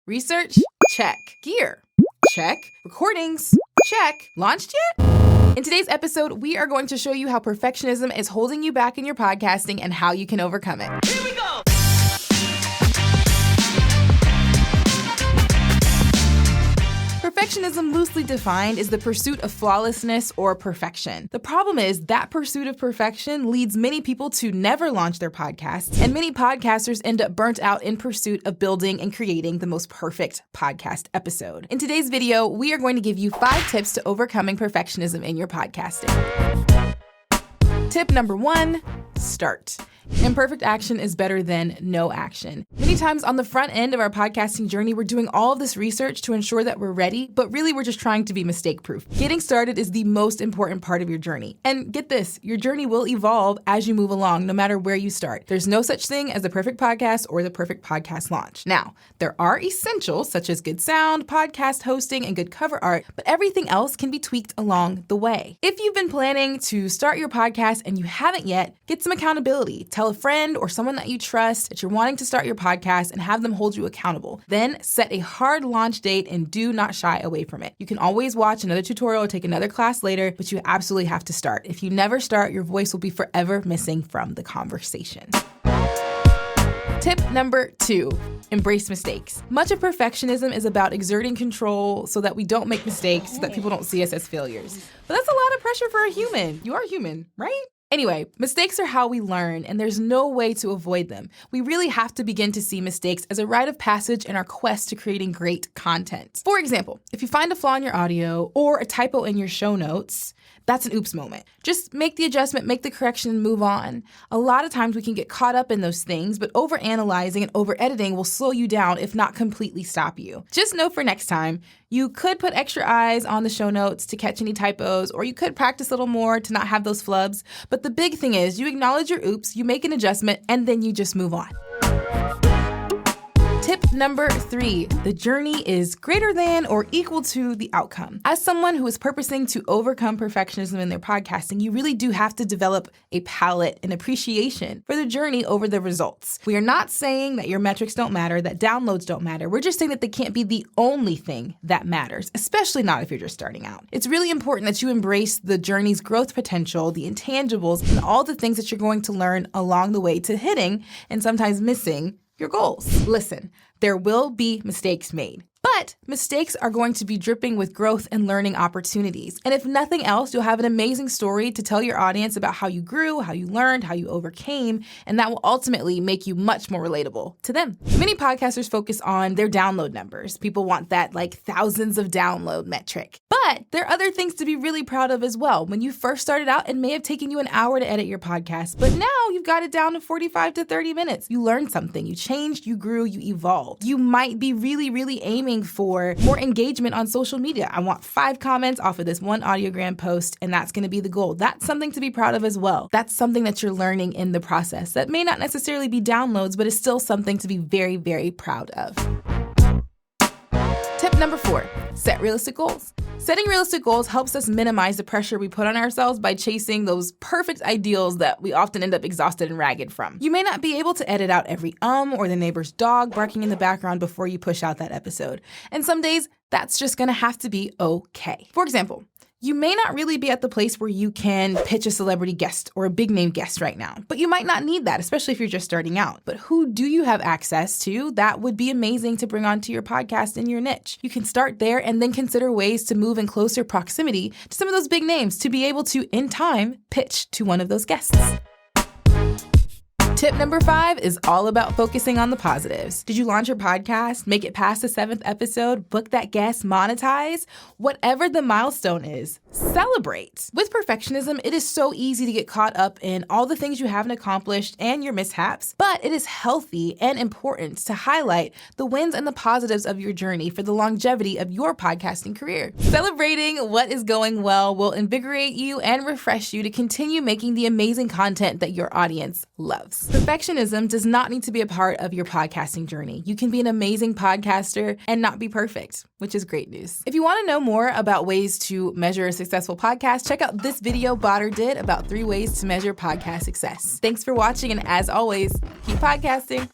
Research? Check. Gear? Check. Recordings? Check. Launched yet? In today's episode, we are going to show you how perfectionism is holding you back in your podcasting and how you can overcome it. Here we go! Perfectionism, loosely defined, is the pursuit of flawlessness or perfection. The problem is that pursuit of perfection leads many people to never launch their podcasts, and many podcasters end up burnt out in pursuit of building and creating the most perfect podcast episode. In today's video, we are going to give you 5 tips to overcoming perfectionism in your podcasting. Tip number 1, start. Imperfect action is better than no action. Many times on the front end of our podcasting journey, we're doing all of this research to ensure that we're ready, but really we're just trying to be mistake-proof. Getting started is the most important part of your journey. And get this, your journey will evolve as you move along, no matter where you start. There's no such thing as the perfect podcast or the perfect podcast launch. Now, there are essentials such as good sound, podcast hosting, and good cover art, but everything else can be tweaked along the way. If you've been planning to start your podcast and you haven't yet, get some accountability. Tell a friend or someone that you trust that you're wanting to start your podcast and have them hold you accountable. Then set a hard launch date and do not shy away from it. You can always watch another tutorial or take another class later, but you absolutely have to start. If you never start, your voice will be forever missing from the conversation. Tip number 2, embrace mistakes. Much of perfectionism is about exerting control so that we don't make mistakes, so that people don't see us as failures. But that's a lot of pressure for a human. You are human, right? Anyway, mistakes are how we learn, and there's no way to avoid them. We really have to begin to see mistakes as a rite of passage in our quest to creating great content. For example, if you find a flaw in your audio or a typo in your show notes, that's an oops moment. Just make the adjustment, make the correction, and move on. A lot of times we can get caught up in those things, but overanalyzing and over-editing will slow you down, if not completely stop you. Just know for next time, you could put extra eyes on the show notes to catch any typos, or you could practice a little more to not have those flubs. But the big thing is you acknowledge your oops, you make an adjustment, and then you just move on. Tip number 3, the journey is greater than or equal to the outcome. As someone who is purposing to overcome perfectionism in their podcasting, you really do have to develop a palate and appreciation for the journey over the results. We are not saying that your metrics don't matter, that downloads don't matter. We're just saying that they can't be the only thing that matters, especially not if you're just starting out. It's really important that you embrace the journey's growth potential, the intangibles, and all the things that you're going to learn along the way to hitting and sometimes missing your goals. Listen, there will be mistakes made, but mistakes are going to be dripping with growth and learning opportunities. And if nothing else, you'll have an amazing story to tell your audience about how you grew, how you learned, how you overcame, and that will ultimately make you much more relatable to them. Many podcasters focus on their download numbers. People want that thousands of download metric. But there are other things to be really proud of as well. When you first started out, it may have taken you an hour to edit your podcast, but now you've got it down to 45 to 30 minutes. You learned something, you changed, you grew, you evolved. You might be really aiming for more engagement on social media. I want 5 comments off of this one audiogram post, and that's going to be the goal. That's something to be proud of as well. That's something that you're learning in the process. That may not necessarily be downloads, but it's still something to be very proud of. Tip number 4, set realistic goals. Setting realistic goals helps us minimize the pressure we put on ourselves by chasing those perfect ideals that we often end up exhausted and ragged from. You may not be able to edit out every or the neighbor's dog barking in the background before you push out that episode. And some days, that's just gonna have to be okay. For example, you may not really be at the place where you can pitch a celebrity guest or a big name guest right now, but you might not need that, especially if you're just starting out. But who do you have access to that would be amazing to bring onto your podcast in your niche? You can start there and then consider ways to move in closer proximity to some of those big names to be able to, in time, pitch to one of those guests. Tip number 5 is all about focusing on the positives. Did you launch your podcast, make it past the 7th episode, book that guest, monetize? Whatever the milestone is, celebrate. With perfectionism, it is so easy to get caught up in all the things you haven't accomplished and your mishaps, but it is healthy and important to highlight the wins and the positives of your journey for the longevity of your podcasting career. Celebrating what is going well will invigorate you and refresh you to continue making the amazing content that your audience loves. Perfectionism does not need to be a part of your podcasting journey. You can be an amazing podcaster and not be perfect, which is great news. If you want to know more about ways to measure a successful podcast, check out this video Botter did about 3 ways to measure podcast success. Thanks for watching, and as always, keep podcasting.